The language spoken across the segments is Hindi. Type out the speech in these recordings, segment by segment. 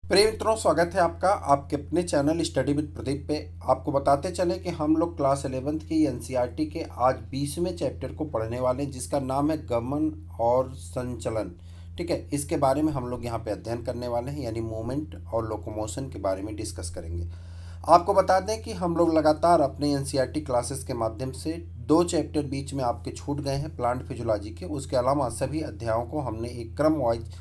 प्रिय मित्रों, स्वागत है आपका आपके अपने चैनल स्टडी विद प्रदीप पे। आपको बताते चले कि हम लोग क्लास 11th की एनसीईआरटी के आज 20वें चैप्टर को पढ़ने वाले हैं, जिसका नाम है गमन और संचलन। ठीक है, इसके बारे में हम लोग यहाँ पे अध्ययन करने वाले हैं, यानी मूवमेंट और लोकोमोशन के बारे में डिस्कस करेंगे। आपको बता दें कि हम लोग लगातार अपने एनसीईआरटी क्लासेस के माध्यम से 2 चैप्टर बीच में आपके छूट गए हैं प्लांट फिजियोलॉजी के। उसके अलावा सभी अध्यायों को हमने एक क्रम वाइज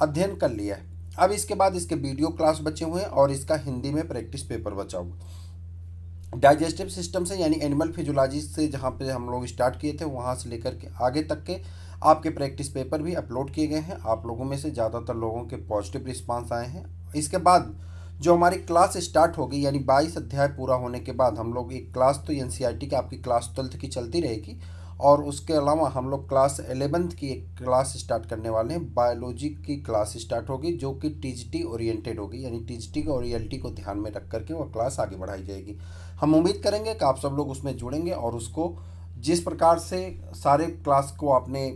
अध्ययन कर लिया है। अब इसके बाद इसके वीडियो क्लास बचे हुए हैं और इसका हिंदी में प्रैक्टिस पेपर बचा हुआ। डाइजेस्टिव सिस्टम से यानी एनिमल फिजियोलॉजी से जहाँ पे हम लोग स्टार्ट किए थे, वहाँ से लेकर के आगे तक के आपके प्रैक्टिस पेपर भी अपलोड किए गए हैं। आप लोगों में से ज़्यादातर लोगों के पॉजिटिव रिस्पांस आए हैं। इसके बाद जो हमारी क्लास स्टार्ट होगी, यानी 22 अध्याय पूरा होने के बाद हम लोग एक क्लास तो एनसीईआरटी की आपकी क्लास 12th की चलती रहेगी, और उसके अलावा हम लोग क्लास 11th की एक क्लास स्टार्ट करने वाले हैं। बायोलॉजी की क्लास स्टार्ट होगी जो कि टीजीटी ओरिएंटेड होगी, यानी टीजीटी और रियलिटी को ध्यान में रख करके वो क्लास आगे बढ़ाई जाएगी। हम उम्मीद करेंगे कि आप सब लोग उसमें जुड़ेंगे और उसको जिस प्रकार से सारे क्लास को आपने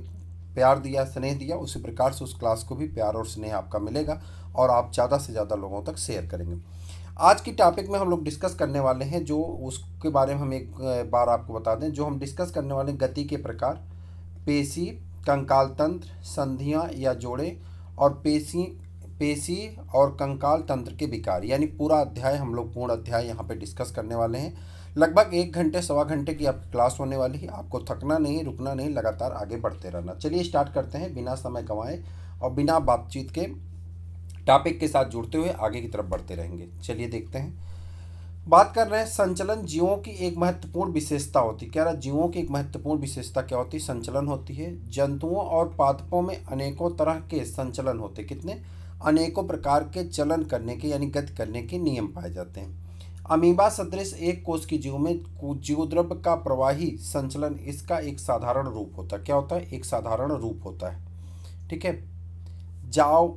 प्यार दिया, स्नेह दिया, उसी प्रकार से उस क्लास को भी प्यार और स्नेह आपका मिलेगा और आप ज़्यादा से ज़्यादा लोगों तक शेयर करेंगे। आज की टॉपिक में हम लोग डिस्कस करने वाले हैं, जो उसके बारे में हम एक बार आपको बता दें। जो हम डिस्कस करने वाले हैं, गति के प्रकार, पेशी, कंकाल तंत्र, संधियां या जोड़े और पेशी और कंकाल तंत्र के विकार, यानी पूरा अध्याय हम लोग पूर्ण अध्याय यहाँ पे डिस्कस करने वाले हैं। लगभग 1 घंटे सवा घंटे की आप क्लास होने वाली है। आपको थकना नहीं, रुकना नहीं, लगातार आगे बढ़ते रहना। चलिए स्टार्ट करते हैं बिना समय गंवाए और बिना बातचीत के टॉपिक के साथ जुड़ते हुए आगे की तरफ बढ़ते रहेंगे। चलिए देखते हैं। बात कर रहे हैं संचलन जीवों की एक महत्वपूर्ण विशेषता होती है। कह रहा जीवों की एक महत्वपूर्ण विशेषता क्या होती है? संचलन होती है। जंतुओं और पादपों में अनेकों तरह के संचलन होते हैं। कितने? अनेकों प्रकार के चलन करने के यानी गति करने के नियम पाए जाते हैं। अमीबा सदृश एक कोश की जीव में जीवद्रव्य का प्रवाही संचलन इसका एक साधारण रूप होता है। क्या होता है? एक साधारण रूप होता है। ठीक है। जाओ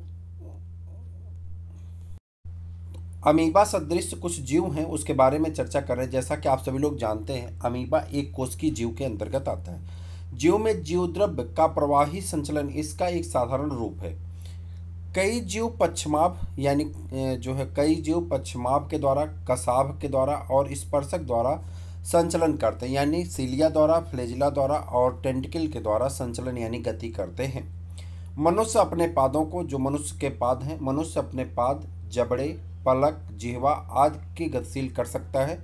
अमीबा सदृश कुछ जीव हैं, उसके बारे में चर्चा कर रहे हैं। जैसा कि आप सभी लोग जानते हैं, अमीबा एक कोशिकीय जीव के अंतर्गत आता है। जीव में जीवद्रव्य का प्रवाही संचलन इसका एक साधारण रूप है। कई जीव पश्चमाभ यानी कई जीव पश्चमाभ के द्वारा, कसाभ के द्वारा और स्पर्शक द्वारा संचलन करते हैं, यानी सीलिया द्वारा, फ्लैजिला द्वारा और टेंटिकल के द्वारा संचलन यानी गति करते हैं। मनुष्य अपने पादों को, जो मनुष्य के पाद हैं, मनुष्य अपने पाद, जबड़े, पलक, जिह्वा आदि की गतिशील कर सकता है।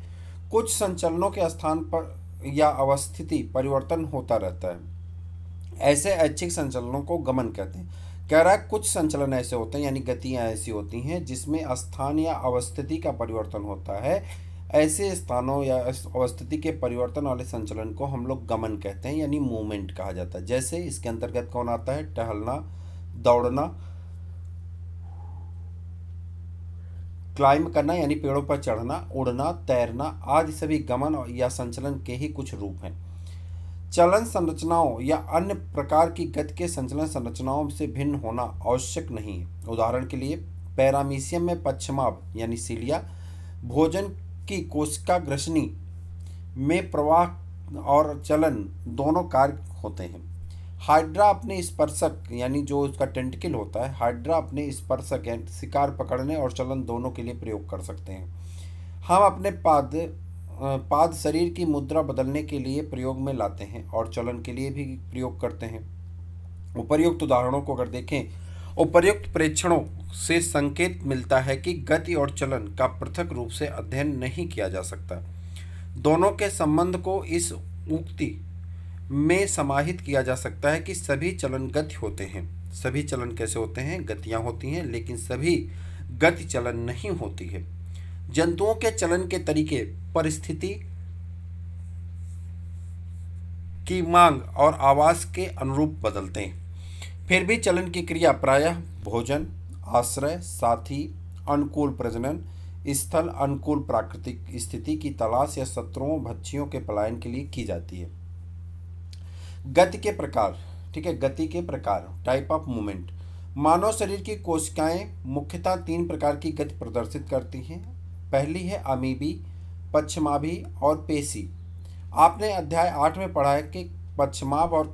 कुछ संचलनों के स्थान पर या अवस्थिति परिवर्तन होता रहता है। ऐसे ऐच्छिक संचलनों को गमन कहते हैं। कह रहा है कुछ संचलन ऐसे होते हैं, यानी गतियां ऐसी होती हैं जिसमें स्थान या अवस्थिति का परिवर्तन होता है। ऐसे स्थानों या अवस्थिति के परिवर्तन वाले संचलन को हम लोग गमन कहते हैं, यानी मूवमेंट कहा जाता है। जैसे इसके अंतर्गत कौन आता है? टहलना, दौड़ना, क्लाइंब करना यानी पेड़ों पर चढ़ना, उड़ना, तैरना आदि सभी गमन या संचलन के ही कुछ रूप हैं। चलन संरचनाओं या अन्य प्रकार की गति के संचलन संरचनाओं से भिन्न होना आवश्यक नहीं है। उदाहरण के लिए पैरामीशियम में पश्चमाभ यानी सीलिया, भोजन की कोशिका ग्रसनी में प्रवाह और चलन दोनों कार्य होते हैं। हाइड्रा अपने स्पर्शक यानी जो उसका टेंटिकल होता है, हाइड्रा अपने स्पर्शक यानी शिकार पकड़ने और चलन दोनों के लिए प्रयोग कर सकते हैं। हम अपने पाद शरीर की मुद्रा बदलने के लिए प्रयोग में लाते हैं और चलन के लिए भी प्रयोग करते हैं। उपर्युक्त उदाहरणों को अगर देखें, उपर्युक्त प्रेक्षणों से संकेत मिलता है कि गति और चलन का पृथक रूप से अध्ययन नहीं किया जा सकता। दोनों के संबंध को इस उक्ति में समाहित किया जा सकता है कि सभी चलन गति होते हैं। सभी चलन कैसे होते हैं? गतियां होती हैं, लेकिन सभी गति चलन नहीं होती है। जंतुओं के चलन के तरीके परिस्थिति की मांग और आवास के अनुरूप बदलते हैं। फिर भी चलन की क्रिया प्रायः भोजन, आश्रय, साथी, अनुकूल प्रजनन स्थल, अनुकूल प्राकृतिक स्थिति की तलाश या शत्रुओं भक्षियों के पलायन के लिए की जाती है। गति के प्रकार। ठीक है, गति के प्रकार, टाइप ऑफ मूवमेंट। मानव शरीर की कोशिकाएं मुख्यतः 3 प्रकार की गति प्रदर्शित करती हैं। पहली है अमीबी, पश्चमाभी और पेशी। आपने अध्याय 8 में पढ़ा है कि पश्चमाभ और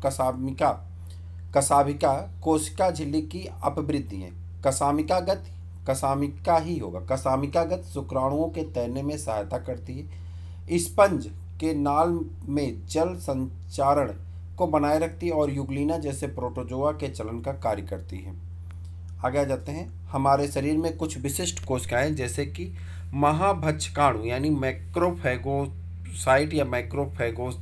कसाभिका कोशिका झिल्ली की अपवृद्धि है। कसामिका गति, कसामिका ही होगा। कसामिकागत शुक्राणुओं के तैरने में सहायता करती है। स्पंज के नाल में जल संचारण को बनाए रखती है और यूग्लिना जैसे प्रोटोजोआ के चलन का कार्य करती है। आगे आ जाते हैं। हमारे शरीर में कुछ विशिष्ट कोशिकाएं जैसे कि महाभक्षकाणु यानी मैक्रोफैगोसाइट या मैक्रोफैगोस,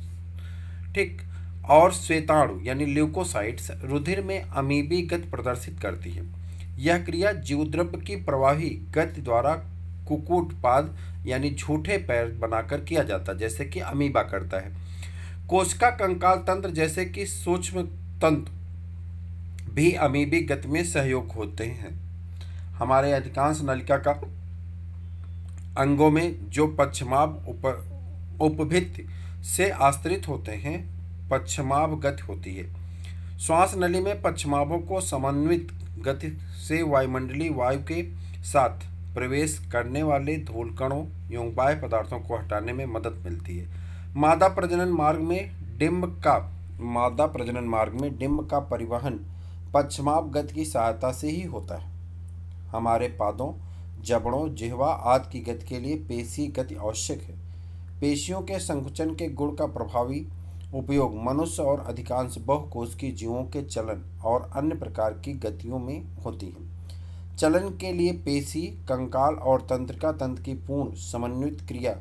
ठीक, और श्वेताणु यानी ल्यूकोसाइट्स रुधिर में अमीबी गति प्रदर्शित करती है। यह क्रिया जीवद्रव्य की प्रवाही गति द्वारा कुक्कुटपाद यानी झूठे पैर बनाकर किया जाता है, जैसे कि अमीबा करता है। कोशिका कंकाल तंत्र जैसे कि सूक्ष्म तंत्र भी अमीबी गति में सहयोग होते हैं। हमारे अधिकांश नलिका का अंगों में जो पश्चिमाभ उपभित्ति से आश्रित होते हैं पश्चिमाभ गति होती है। श्वास नली में पश्चिमाभों को समन्वित गति से वायुमंडलीय वायु के साथ प्रवेश करने वाले धूलकणों एवं बाह्य पदार्थों को हटाने में मदद मिलती है। मादा प्रजनन मार्ग में डिंब का परिवहन पश्चिमाभ गति की सहायता से ही होता है। हमारे पादों, जबड़ों, जिह्वा आदि की गति के लिए पेशी गति आवश्यक है। पेशियों के संकुचन के गुण का प्रभावी उपयोग मनुष्य और अधिकांश बहुकोशिकीय जीवों के चलन और अन्य प्रकार की गतियों में होती है। चलन के लिए पेशी, कंकाल और तंत्रिका तंत्र की पूर्ण समन्वित क्रिया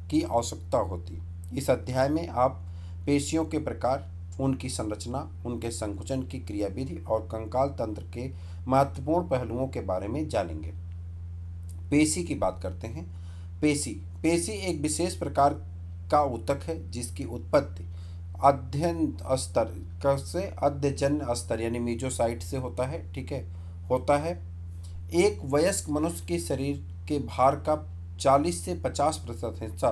की आवश्यकता होती है। इस अध्याय में आप पेशियों के प्रकार, उनकी संरचना, उनके संकुचन की क्रियाविधि और कंकाल तंत्र के महत्वपूर्ण पहलुओं के बारे में जानेंगे। पेशी की बात करते हैं। पेशी एक विशेष प्रकार का ऊतक है जिसकी उत्पत्ति अध्यजन्य स्तर यानी मीजोसाइट से होता है, ठीक है, होता है। एक वयस्क मनुष्य के शरीर के भार का 40 से 50% हिस्सा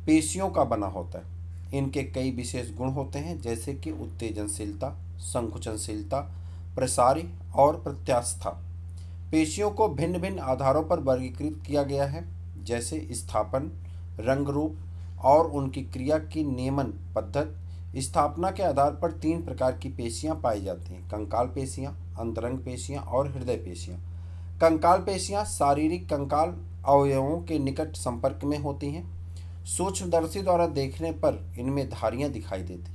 पेशियों का बना होता है। इनके कई विशेष गुण होते हैं जैसे कि उत्तेजनशीलता, संकुचनशीलता, प्रसारी और प्रत्यास्था। पेशियों को भिन्न भिन्न आधारों पर वर्गीकृत किया गया है, जैसे स्थापन, रंग रूप और उनकी क्रिया की नियमन पद्धति। स्थापना के आधार पर 3 प्रकार की पेशियां पाई जाती हैं: कंकाल पेशियां, अंतरंग पेशियां और हृदय पेशियां। कंकाल पेशियां शारीरिक कंकाल अवयवों के निकट संपर्क में होती हैं। सूक्ष्मदर्शी द्वारा देखने पर इनमें धारियां दिखाई देती,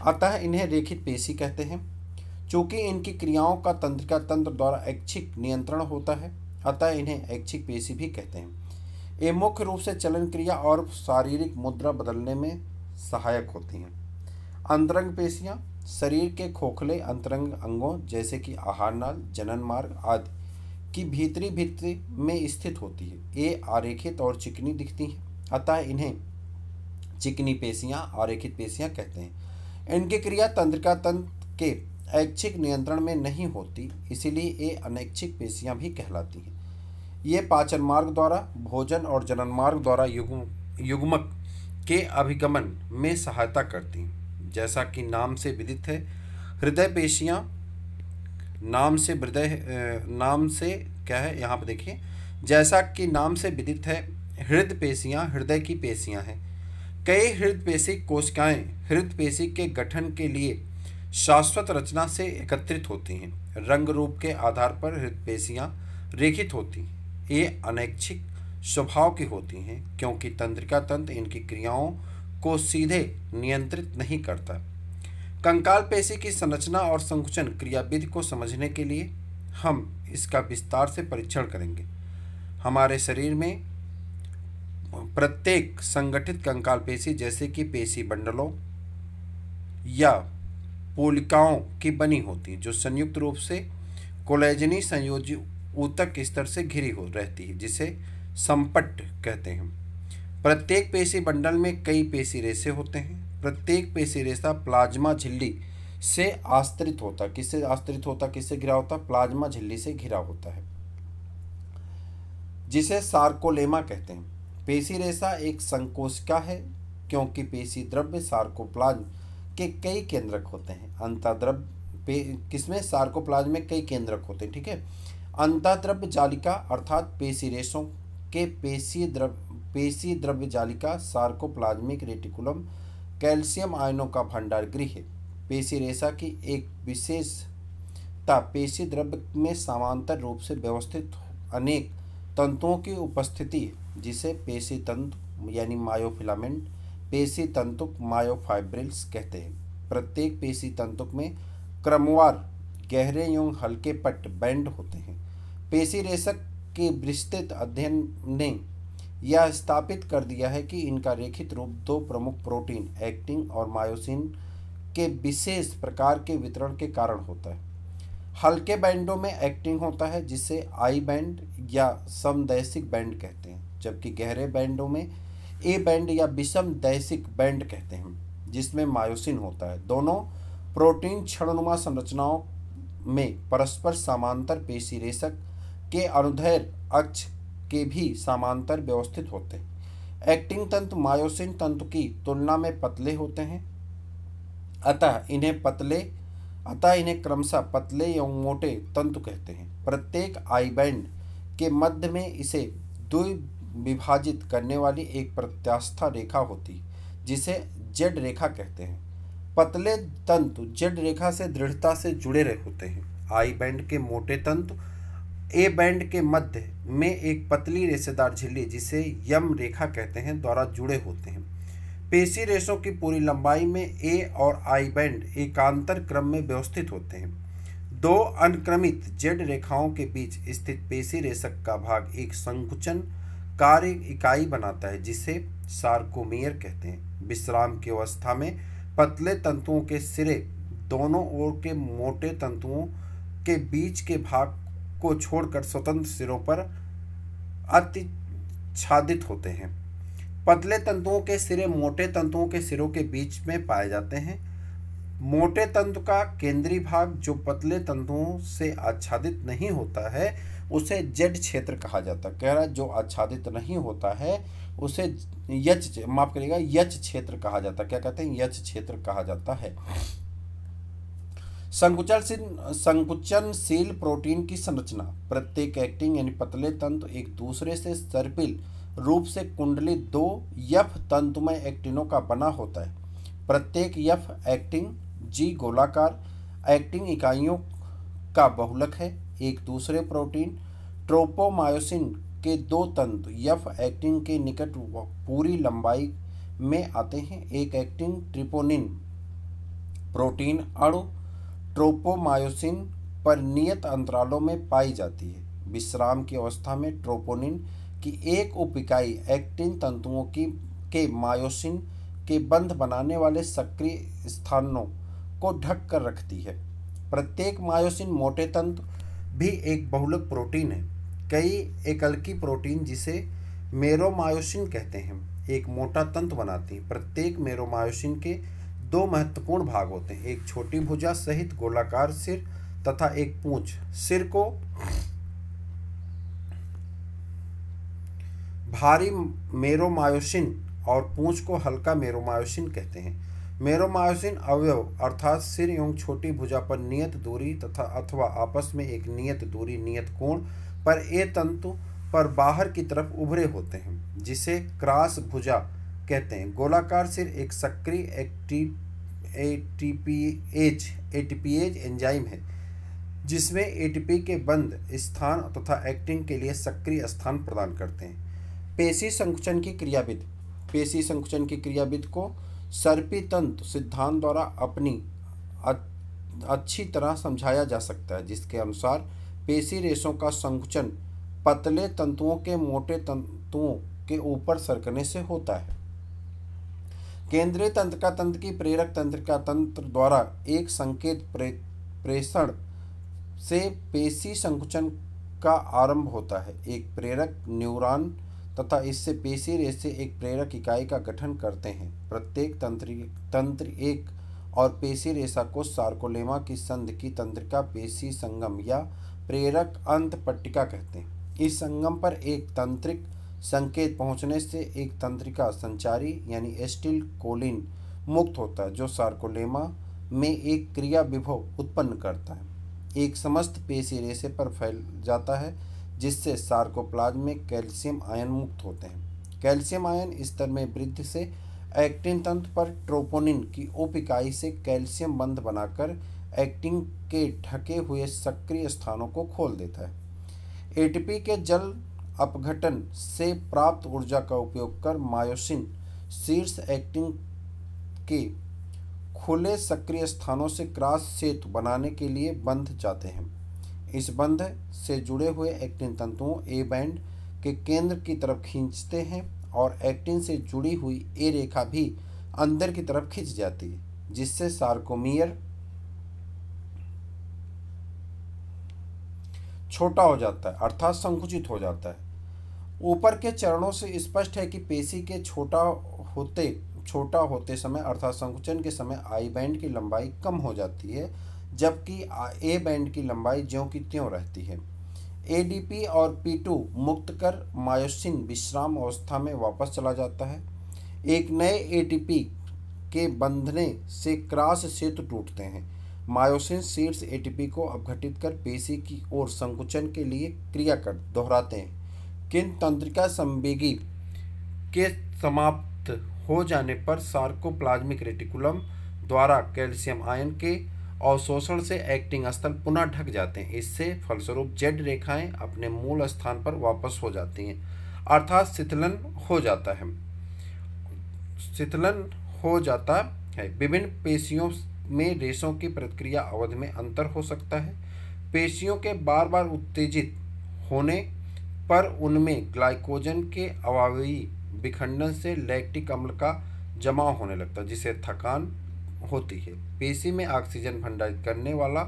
अतः इन्हें रेखित पेशी कहते हैं। चूंकि इनकी क्रियाओं का तंत्रिका तंत्र द्वारा ऐच्छिक नियंत्रण होता है, अतः इन्हें ऐच्छिक पेशी भी कहते हैं। ये मुख्य रूप से चलन क्रिया और शारीरिक मुद्रा बदलने में सहायक होती हैं। अंतरंग पेशियां शरीर के खोखले अंतरंग अंगों जैसे कि आहार नाल, जनन मार्ग आदि की भीतरी भित्ति में स्थित होती है। ये आरेखित और चिकनी दिखती हैं, अतः इन्हें चिकनी पेशियां, आरेखित पेशियां कहते हैं। इनकी क्रिया तंत्रिका तंत्र के ऐच्छिक नियंत्रण में नहीं होती, इसीलिए ये अनैच्छिक पेशियां भी कहलाती हैं। ये पाचन मार्ग द्वारा, भोजन और जनन मार्ग द्वारा युग्मक के अभिगमन में सहायता करती हैं। जैसा कि नाम से विदित है, हृदय पेशियां नाम से क्या है यहाँ पर देखिए, जैसा कि नाम से विदित है, हृदय पेशियां हृदय की पेशियां हैं। कई हृदय पेशी कोशिकाएं हृदय पेशी के गठन के लिए शाश्वत रचना से एकत्रित होती हैं। रंग रूप के आधार पर हृदय पेशियां रेखित होती हैं। ये अनैच्छिक स्वभाव की होती हैं क्योंकि तंत्रिका तंत्र इनकी क्रियाओं को सीधे नियंत्रित नहीं करता। कंकाल पेशी की संरचना और संकुचन क्रियाविधि को समझने के लिए हम इसका विस्तार से परीक्षण करेंगे। हमारे शरीर में प्रत्येक संगठित कंकाल पेशी जैसे कि पेशी बंडलों या पोलिकाओं की बनी होती है, जो संयुक्त रूप से कोलेजनी संयोजी ऊतक स्तर से घिरी हो रहती है, जिसे संपट कहते हैं। प्रत्येक पेशी बंडल में कई पेशी रेशे होते हैं। प्रत्येक पेशी रेशा प्लाज्मा झिल्ली से आश्रित होता है। किससे आश्रित होता, किससे घिरा होता? प्लाज्मा झिल्ली से घिरा होता है, जिसे सार्कोलेमा कहते हैं। पेशी रेशा एक संकोशिका है क्योंकि पेशी द्रव्य सार्कोप्लाज्म के कई केंद्रक होते हैं। अंतःद्रव्य किसमें? सार्कोप्लाज्म में कई केंद्रक होते हैं, ठीक है। अंतःद्रव्य जालिका अर्थात पेशी रेशों के पेशी द्रव्य जालिका सार्कोप्लाज्मिक रेटिकुलम कैल्शियम आयनों का भंडार गृह है। पेशी रेशा की एक विशेष तथा पेशी द्रव्य में समांतर रूप से व्यवस्थित अनेक तंतुओं की उपस्थिति है, जिसे पेशी तंतु यानी मायोफिलामेंट, पेशी तंतुक मायोफाइब्रिल्स कहते हैं। प्रत्येक पेशी तंतुक में क्रमवार गहरे एवं हल्के पट्ट बैंड होते हैं। पेशी रेशक के विस्तृत अध्ययन ने यह स्थापित कर दिया है कि इनका रेखित रूप दो प्रमुख प्रोटीन एक्टिन और मायोसिन के विशेष प्रकार के वितरण के कारण होता है। हल्के बैंडों में एक्टिन होता है, जिसे आई बैंड या समदैशिक बैंड कहते हैं, जबकि गहरे बैंडों में ए बैंड या विषम दैशिक बैंड कहते हैं, जिसमें मायोसिन होता है। दोनों प्रोटीन क्षणनुमा संरचनाओं में परस्पर समांतर पेशी रेशक के अनुदैर्ध्य अक्ष के भी समांतर व्यवस्थित होते हैं। एक्टिन तंतु मायोसिन तंतु की तुलना में पतले होते हैं, अतः इन्हें क्रमशः पतले एवं मोटे तंतु कहते हैं। प्रत्येक आई बैंड के मध्य में इसे द्विविभाजित करने वाली एक प्रत्यास्थ रेखा होती है, जिसे जेड रेखा कहते हैं। पतले तंतु जेड रेखा से दृढ़ता से जुड़े होते हैं। आई बैंड के मोटे तंतु ए बैंड के मध्य में एक पतली रेशेदार झिल्ली, जिसे यम रेखा कहते हैं, द्वारा जुड़े होते हैं। पेशी रेशों की पूरी लंबाई में ए और आई बैंड एकांतर क्रम में व्यवस्थित होते हैं। दो अनुक्रमित जेड रेखाओं के बीच स्थित पेशी रेशक का भाग एक संकुचन कार्य इकाई बनाता है, जिसे सार्कोमियर कहते हैं। विश्राम की अवस्था में पतले तंतुओं के सिरे दोनों ओर के मोटे तंतुओं के बीच के भाग को छोड़कर स्वतंत्र सिरों पर आच्छादित होते हैं। पतले तंतुओं के सिरे मोटे तंतुओं के सिरों के बीच में पाए जाते हैं। मोटे तंतु का केंद्रीय भाग जो पतले तंतुओं से आच्छादित नहीं होता है उसे जेड क्षेत्र कहा जाता है। कह रहा है जो आच्छादित नहीं होता है उसे यच क्षेत्र कहा जाता है। क्या कहते हैं? यच क्षेत्र कहा जाता है। संकुचनशील प्रोटीन की संरचना। प्रत्येक एक्टिन यानी पतले तंतु एक दूसरे से सर्पिल रूप से कुंडलित दो यफ तंतुमय एक्टिनों का बना होता है। प्रत्येक यफ एक्टिन जी गोलाकार एक्टिन इकाइयों का बहुलक है। एक दूसरे प्रोटीन ट्रोपोमायोसिन के दो तंतु यफ एक्टिन के निकट पूरी लंबाई में आते हैं। एक एक्टिन ट्रिपोनिन प्रोटीन अणु ट्रोपोमायोसिन पर नियत अंतरालों में पाई जाती है। विश्राम की अवस्था में ट्रोपोनिन की एक उप इकाई एक्टिन तंतुओं के मायोसिन के बंध बनाने वाले सक्रिय स्थानों को ढक कर रखती है। प्रत्येक मायोसिन मोटे तंतु भी एक बहुलक प्रोटीन है। कई एकलकी प्रोटीन जिसे मेरोमायोसिन कहते हैं एक मोटा तंतु बनाती है। प्रत्येक मेरोमायोसिन के दो महत्वपूर्ण भाग होते हैं, एक छोटी भुजा सहित गोलाकार सिर तथा एक पूंछ। सिर को भारी मेरोमायोसिन और पूंछ को हल्का मेरोमायोसिन कहते हैं। मेरोमायोसिन अवयव अर्थात सिर एवं छोटी भुजा पर नियत दूरी तथा अथवा आपस में एक नियत दूरी नियत कोण पर ए तंतु पर बाहर की तरफ उभरे होते हैं, जिसे क्रॉस भुजा कहते हैं। गोलाकार सिर एक सक्रिय एटीपीएज एंजाइम है, जिसमें एटीपी के बंध स्थान तथा एक्टिन के लिए सक्रिय स्थान प्रदान करते हैं। पेशी संकुचन की क्रियाविधि। पेशी संकुचन की क्रियाविधि को सर्पी तंतु सिद्धांत द्वारा अपनी अच्छी तरह समझाया जा सकता है, जिसके अनुसार पेशी रेशों का संकुचन पतले तंतुओं के मोटे तंतुओं के ऊपर सरकने से होता है। केंद्रीय तंत्रिका तंत्र की प्रेरक तंत्रिका तंत्र द्वारा एक संकेत प्रेषण से पेशी संकुचन का आरंभ होता है। एक प्रेरक न्यूरॉन तथा इससे पेशी रेशे एक प्रेरक इकाई का गठन करते हैं। प्रत्येक तंत्र एक और पेशी रेशा को सार्कोलेमा की संध की तंत्रिका पेशी संगम या प्रेरक अंत पट्टिका कहते हैं। इस संगम पर एक तंत्रिक संकेत पहुंचने से एक तंत्रिका संचारी यानी एस्टिल कोलिन मुक्त होता है, जो सार्कोलेमा में एक क्रिया विभव उत्पन्न करता है। एक समस्त पेशी रेशे पर फैल जाता है, जिससे सार्कोप्लाज्म में कैल्शियम आयन मुक्त होते हैं। कैल्शियम आयन स्तर में वृद्धि से एक्टिन तंतु पर ट्रोपोनिन की उप इकाई से कैल्शियम बंध बनाकर एक्टिन के ढके हुए सक्रिय स्थानों को खोल देता है। एटीपी के जल अपघटन से प्राप्त ऊर्जा का उपयोग कर मायोसिन शीर्ष एक्टिन के खुले सक्रिय स्थानों से क्रॉस सेतु बनाने के लिए बंध जाते हैं। इस बंध से जुड़े हुए एक्टिन तंतुओं ए बैंड के केंद्र की तरफ खींचते हैं और एक्टिन से जुड़ी हुई ए रेखा भी अंदर की तरफ खिंच जाती है, जिससे सार्कोमियर छोटा हो जाता है अर्थात संकुचित हो जाता है। ऊपर के चरणों से स्पष्ट है कि पेशी के छोटा होते समय अर्थात संकुचन के समय आई बैंड की लंबाई कम हो जाती है, जबकि ए बैंड की लंबाई ज्यों की त्यों रहती है। एडीपी और पी2 मुक्त कर मायोसिन विश्राम अवस्था में वापस चला जाता है। एक नए एटीपी के बंधने से क्रॉस सेतु टूटते हैं। मायोसिन शीर्ष एटीपी को अपघटित कर पेशी की ओर संकुचन के लिए क्रिया कर दोहराते हैं, किंतु तंत्रिका संवेगी के समाप्त हो जाने पर सार्कोप्लाज्मिक रेटिकुलम द्वारा कैल्शियम आयन के अवशोषण से एक्टिन स्थल पुनः ढक जाते हैं। इससे फलस्वरूप जेड रेखाएं अपने मूल स्थान पर वापस हो जाती हैं अर्थात शिथिलन हो जाता है। विभिन्न पेशियों में रेशों की प्रतिक्रिया अवधि में अंतर हो सकता है। पेशियों के बार बार उत्तेजित होने पर उनमें ग्लाइकोजन के अवायवीय विखंडन से लैक्टिक अम्ल का जमाव होने लगता है, जिससे थकान होती है। पेशी में ऑक्सीजन भंडारित करने वाला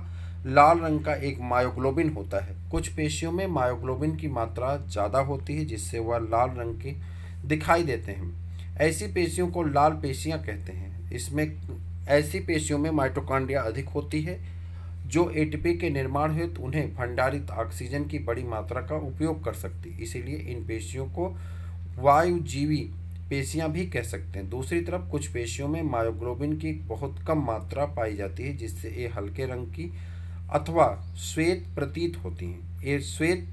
लाल रंग का एक मायोग्लोबिन होता है। कुछ पेशियों में मायोग्लोबिन की मात्रा ज़्यादा होती है, जिससे वह लाल रंग के दिखाई देते हैं। ऐसी पेशियों को लाल पेशियां कहते हैं। इसमें ऐसी पेशियों में माइटोकॉन्ड्रिया अधिक होती है, जो एटीपी के निर्माण हेतु उन्हें भंडारित ऑक्सीजन की बड़ी मात्रा का उपयोग कर सकती है। इसीलिए इन पेशियों को वायुजीवी पेशियां भी कह सकते हैं। दूसरी तरफ कुछ पेशियों में मायोग्लोबिन की बहुत कम मात्रा पाई जाती है, जिससे ये हल्के रंग की अथवा श्वेत प्रतीत होती हैं। ये श्वेत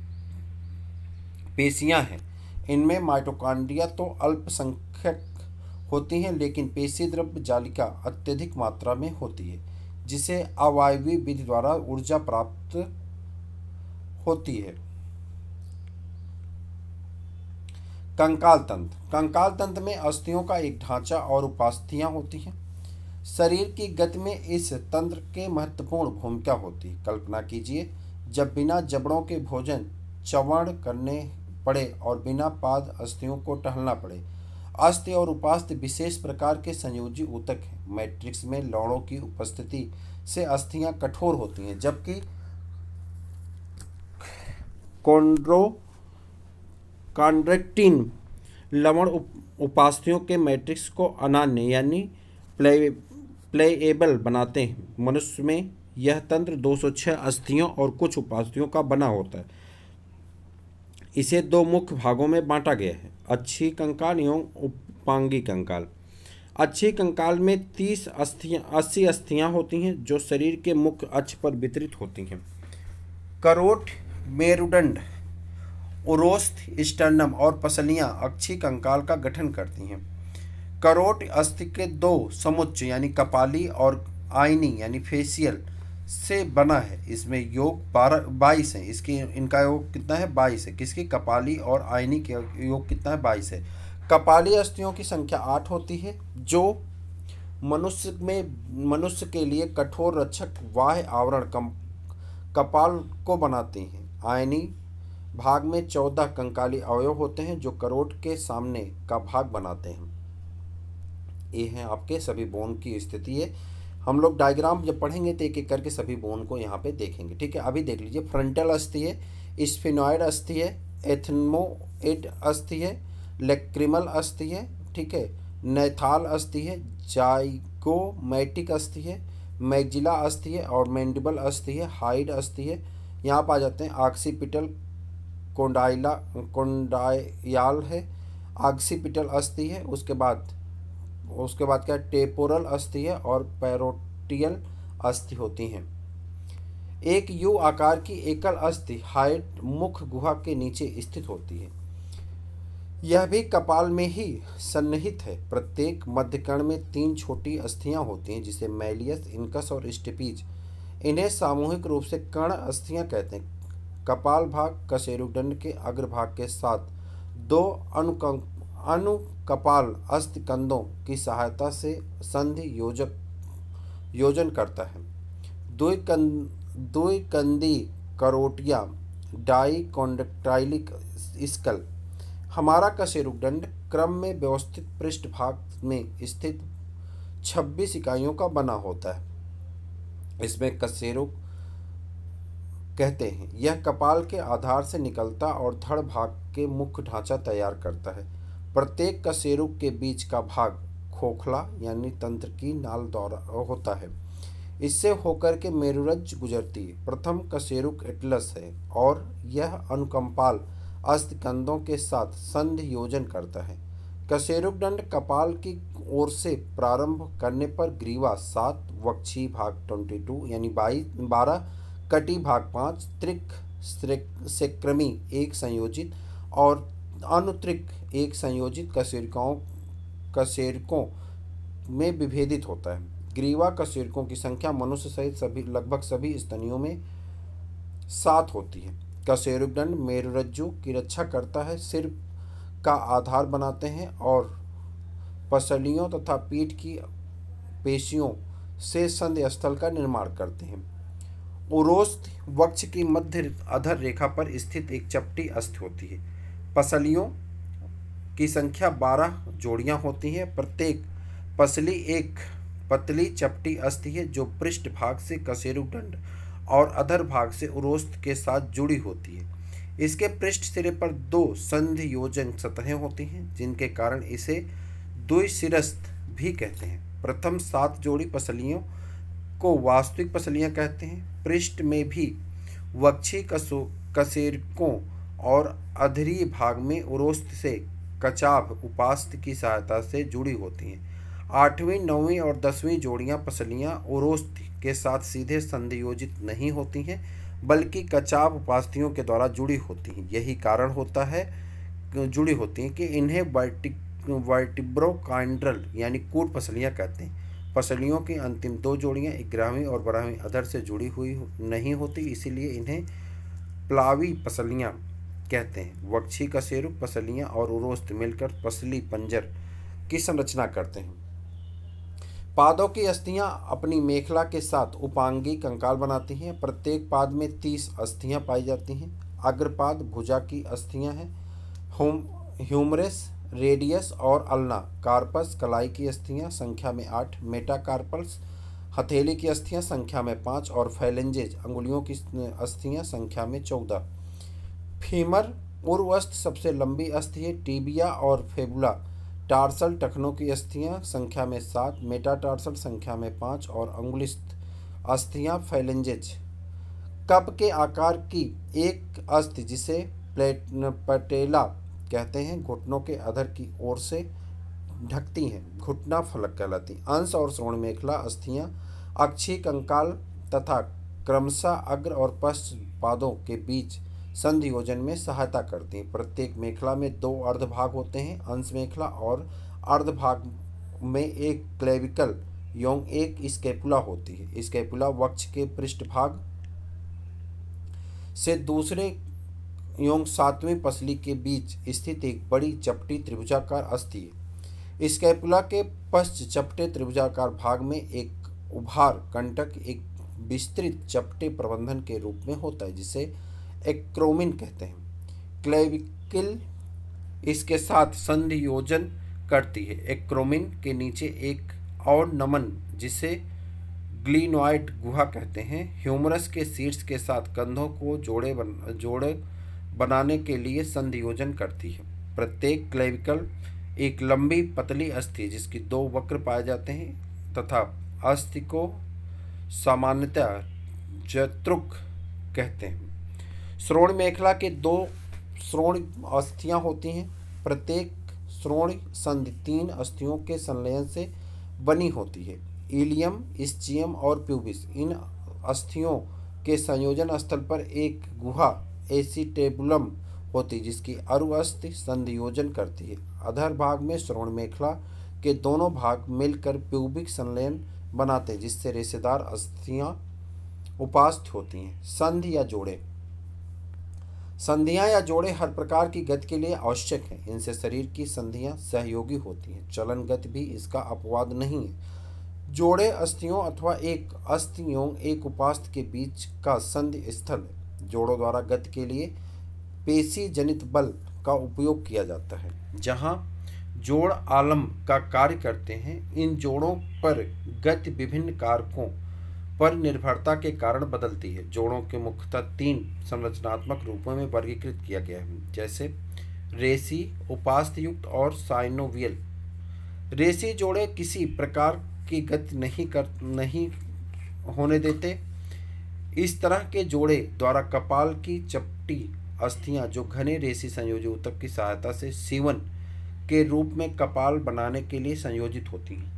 पेशियां हैं। इनमें माइटोकॉन्ड्रिया तो अल्पसंख्यक होती हैं, लेकिन पेशी द्रव्य जालिका अत्यधिक मात्रा में होती है, जिसे अवायवीय विधि द्वारा ऊर्जा प्राप्त होती है। कंकाल तंत्र में अस्थियों का एक ढांचा और उपास्थियां होती हैं। शरीर की गति में इस तंत्र के महत्वपूर्ण भूमिका होती है। कल्पना कीजिए, जब बिना जबड़ों के भोजन चवण करने पड़े और बिना पाद अस्थियों को टहलना पड़े। अस्थि और उपास्थि विशेष प्रकार के संयोजी ऊतक हैं। मैट्रिक्स में लवणों की उपस्थिति से अस्थियां कठोर होती हैं, जबकि कॉन्ड्रेक्टिन लवण उपास्थियों के मैट्रिक्स को अनन्य यानी प्लेएबल बनाते हैं। मनुष्य में यह तंत्र 206 अस्थियों और कुछ उपास्थियों का बना होता है। इसे दो मुख्य भागों में बांटा गया है, अच्छी कंकाल एवं उपांगी कंकाल। अच्छी कंकाल में 80 अस्थियां होती हैं, जो शरीर के मुख्य अक्ष पर वितरित होती हैं। करोट, मेरुदंड, उरोस्थ, स्टर्नम और पसलियां अक्षीय कंकाल का गठन करती हैं। करोट अस्थि के दो समुच्चय यानी कपाली और आयनी यानी फेशियल से बना है। इसमें योग 22 है। इनका योग कितना है? 22 है। किसकी? कपाली और आयनी के योग कितना है? 22 है। कपाली अस्थियों की संख्या 8 होती है, जो मनुष्य के लिए कठोर रक्षक बाह्य आवरण कपाल को बनाते हैं। आयनी भाग में 14 कंकाली अवयव होते हैं, जो करोट के सामने का भाग बनाते हैं। ये हैं आपके सभी बोन की स्थिति है। हम लोग डायग्राम जब पढ़ेंगे तो एक एक करके सभी बोन को यहाँ पे देखेंगे, ठीक है। अभी देख लीजिए, फ्रंटल अस्थि है, स्फिनॉइड अस्थि है, एथमोइड अस्थि है, लेक्रिमल अस्थि है, ठीक है, नैथाल अस्थि है, जाइगोमैटिक अस्थि है, मैग्जिला अस्थि है और मैंडिबल अस्थि है, हाइड अस्थि है। यहाँ पर आ जाते हैं ऑक्सीपिटल कोंडायाल है, ऑक्सीपिटल अस्थि है। उसके बाद क्या? टेपोरल अस्थि है और पैरोटियल अस्थि होती हैं। एक यू आकार की एकल अस्थि हाइड मुख गुहा के नीचे स्थित होती है। यह भी कपाल में ही सन्निहित है। प्रत्येक मध्यकर्ण में 3 छोटी अस्थियां होती हैं, जिसे मैलियस, इनकस और स्टेपीज इन्हें सामूहिक रूप से कर्ण अस्थियां कहते हैं। कपाल भाग कशेरुकदंड के अग्रभाग के साथ दो अनुकपाल अस्थि कंधों की सहायता से संधि योजन करता है। द्विकंदी करोटिया डाइकोंडक्टाइलिक स्कल। हमारा कशेरुकदंड क्रम में व्यवस्थित पृष्ठभाग में स्थित 26 इकाइयों का बना होता है। इसमें कशेरुक कहते हैं। यह कपाल के आधार से निकलता और धड़ भाग के मुख्य ढांचा तैयार करता है। प्रत्येक कशेरुक के बीच का भाग खोखला यानी तंत्र की नाल द्वारा होता है। इससे होकर के मेरुरज्जु गुजरती है। प्रथम कशेरुक एटलस है और यह अनुकंपाल अस्थि कंधों के साथ संधि योजन करता है। कशेरुकदंड कपाल की ओर से प्रारंभ करने पर ग्रीवा 7, वक्षी भाग 22 यानी 12, कटी भाग 5, त्रिक सेक्रमी 1 संयोजित और अनुत्रिक 1 संयोजित कशेरुकों में विभेदित होता है। ग्रीवा कशेरुकों की संख्या मनुष्य सहित लगभग सभी स्तनियों में 7 होती है। कशेरुकदंड मेरुरज्जु की रक्षा करता है, सिर का आधार बनाते हैं और पसलियों तथा पीठ की पेशियों से संधि स्थल का निर्माण करते हैं। उरोस्थ वक्ष की मध्य अधर रेखा पर स्थित एक चपटी अस्थि होती है। पसलियों की संख्या 12 जोड़ियां होती हैं। प्रत्येक पसली एक पतली चपटी अस्थि है जो पृष्ठ भाग से कशेरुकदंड और अधर भाग से उरोस्थ के साथ जुड़ी होती है। इसके पृष्ठ सिरे पर 2 संधि योजन सतहें होती हैं जिनके कारण इसे द्विशिरस्थ भी कहते हैं। प्रथम 7 जोड़ी पसलियों को वास्तविक पसलियां कहते हैं। पृष्ठ में भी वक्षी कशेरुकों और अधरीय भाग में उरोस्थ से कचाभ उपास्थ की सहायता से जुड़ी होती हैं। 8वीं, 9वीं और 10वीं जोड़ियां पसलियां उरोस्थ के साथ सीधे संधियोजित नहीं होती हैं बल्कि कचाभ उपास्थियों के द्वारा जुड़ी होती हैं। यही कारण होता है कि इन्हें वर्टिब्रोकाइंड्रल यानी कूट पसलियां कहते हैं। पसलियों की अंतिम 2 जोड़ियां 11वीं और 12वीं अधर से जुड़ी हुई नहीं होती, इसीलिए इन्हें प्लावी पसलियां कहते हैं। वक्षी कशेरुक पसलियां और उरोस्थ मिलकर पसली पंजर की संरचना करते हैं। पादों की अस्थियां अपनी मेखला के साथ उपांगी कंकाल बनाती हैं। प्रत्येक पाद में 30 अस्थियां पाई जाती हैं। अग्रपाद भुजा की अस्थियां हैं। ह्यूमरस, रेडियस और अल्ना। कार्पस कलाई की अस्थियां संख्या में 8। मेटाकार्पल्स हथेली की अस्थियां संख्या में 5 और फैलेंजेज अंगुलियों की अस्थियां संख्या में 14। फीमर उर्वस्थ सबसे लंबी अस्थि है। टीबिया और फेबुला टार्सल टखनों की अस्थियां संख्या में 7। मेटाटार्सल संख्या में 5 और अंगुलिस्थ अस्थियां फैलेंजेज। कप के आकार की एक अस्थि जिसे पटेला कहते हैं घुटनों के अधर की ओर से ढकती हैं, घुटना फलक कहलाती। अंश और श्रोण मेखला अस्थियां अक्षीय कंकाल तथा क्रमशः अग्र और पश्च पादों के बीच संधि योजन में सहायता करती हैं। प्रत्येक मेखला में 2 अर्धभाग होते हैं, अंश मेखला और अर्धभाग में एक क्लेविकल एवं एक स्कैपुला होती है। स्कैपुला वक्ष के पृष्ठभाग से दूसरे एवं 7वीं पसली के बीच स्थित एक बड़ी चपटी त्रिभुजाकार अस्थि है। स्कैपुला के पश्च चपटे त्रिभुजाकार भाग में एक उभार कंटक एक विस्तृत चपटे प्रबंधन के रूप में होता है जिसे एक्रोमिन कहते हैं। क्लेविकल इसके साथ संधि योजन करती है। एक्रोमिन के नीचे एक और नमन जिसे ग्लिनॉइड गुहा कहते हैं ह्यूमरस के शीर्ष के साथ कंधों को जोड़े बनाने के लिए संधि योजन करती है। प्रत्येक क्लेविकल एक लंबी पतली अस्थि जिसकी 2 वक्र पाए जाते हैं तथा अस्थि को सामान्यतः जत्रुक कहते हैं। श्रोण मेखला के 2 श्रोण अस्थियां होती हैं। प्रत्येक श्रोण संधि 3 अस्थियों के संलयन से बनी होती है। इलियम, इस्चियम और प्यूबिस। इन अस्थियों के संयोजन स्थल पर एक गुहा एसिटेबुलम होती जिसकी अरु अस्थि संधि योजन करती है। अधर भाग में श्रोण मेखला के दोनों भाग मिलकर प्यूबिक संलयन बनाते हैं जिससे रेशेदार अस्थियां उपास्थ होती हैं। संधि या जोड़े। संधियां या जोड़े हर प्रकार की गति के लिए आवश्यक हैं। इनसे शरीर की संधियां सहयोगी होती हैं। चलन गति भी इसका अपवाद नहीं है। जोड़े अस्थियों अथवा एक अस्थियों एक उपास्थ के बीच का संधि स्थल है। जोड़ों द्वारा गति के लिए पेशी जनित बल का उपयोग किया जाता है। जहां जोड़ आलम का कार्य करते हैं, इन जोड़ों पर गति विभिन्न कारकों पर निर्भरता के कारण बदलती है। जोड़ों के मुख्यतः 3 संरचनात्मक रूपों में वर्गीकृत किया गया है, जैसे रेसी, उपास्थ युक्त और साइनोवियल। रेसी जोड़े किसी प्रकार की गति नहीं होने देते। इस तरह के जोड़े द्वारा कपाल की चपटी अस्थियां जो घने रेसी संयोजी ऊतक की सहायता से सीवन के रूप में कपाल बनाने के लिए संयोजित होती हैं।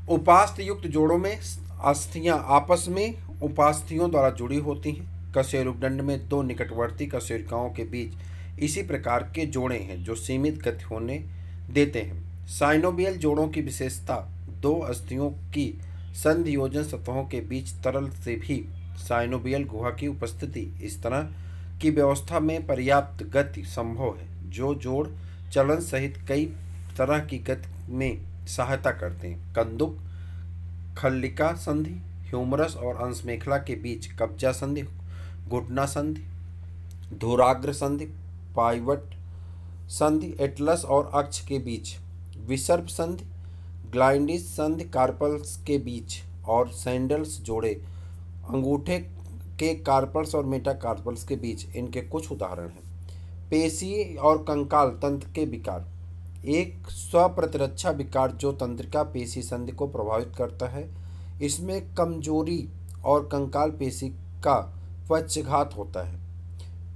उपास्थ युक्त जोड़ों में अस्थियां आपस में उपास्थियों द्वारा जुड़ी होती हैं। कशेरुकदंड में 2 निकटवर्ती कशेरुकाओं के बीच इसी प्रकार के जोड़े हैं जो सीमित गति होने देते हैं। साइनोवियल जोड़ों की विशेषता 2 अस्थियों की संधियोजन सतहों के बीच तरल से भी साइनोवियल गुहा की उपस्थिति। इस तरह की व्यवस्था में पर्याप्त गति संभव है जो जोड़ चलन सहित कई तरह की गति में सहायता करते हैं। कंदुक, खल्लिका संधि, ह्यूमरस और अंशमेखला के बीच कब्जा संधि, घुटना संधि, धुराग्र संधि, पाइवट संधि, एटलस और अक्ष के बीच विसर्प संधि, ग्लाइंडिस संधि, कार्पल्स के बीच और सैंडल्स जोड़े अंगूठे के कार्पल्स और मेटाकार्पल्स के बीच इनके कुछ उदाहरण हैं। पेशी और कंकाल तंत्र के विकार। एक स्वप्रतिरक्षा विकार जो तंत्रिका पेशी संधि को प्रभावित करता है। इसमें कमजोरी और कंकाल पेशी का पक्षघात होता है।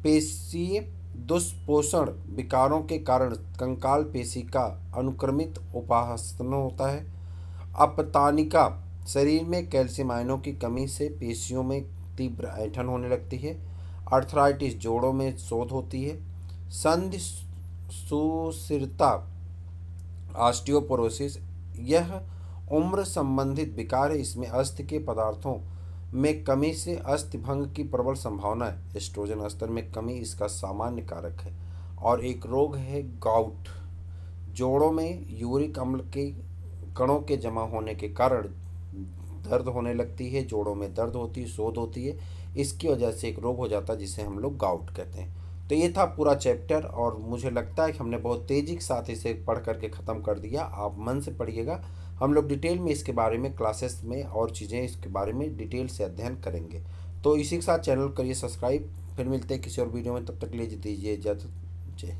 पेशी दुष्पोषण विकारों के कारण कंकाल पेशी का अनुक्रमित उपासन होता है। अपतानिका शरीर में कैल्शियम आयनों की कमी से पेशियों में तीव्र ऐंठन होने लगती है। आर्थराइटिस जोड़ों में शोध होती है। संधि सुस्थिरता ऑस्टियोपोरोसिस यह उम्र संबंधित विकार है। इसमें अस्थि के पदार्थों में कमी से अस्थि भंग की प्रबल संभावना है। एस्ट्रोजन स्तर में कमी इसका सामान्य कारक है। और एक रोग है गाउट। जोड़ों में यूरिक अम्ल के कणों के जमा होने के कारण दर्द होने लगती है। जोड़ों में दर्द होती है, शोध होती है। इसकी वजह से एक रोग हो जाता है जिसे हम लोग गाउट कहते हैं। तो ये था पूरा चैप्टर और मुझे लगता है कि हमने बहुत तेज़ी के साथ इसे पढ़ करके ख़त्म कर दिया। आप मन से पढ़िएगा। हम लोग डिटेल में इसके बारे में क्लासेस में और चीज़ें इसके बारे में डिटेल से अध्ययन करेंगे। तो इसी के साथ चैनल करिए सब्सक्राइब। फिर मिलते हैं किसी और वीडियो में, तब तक ले दीजिए इजाज़त। जय।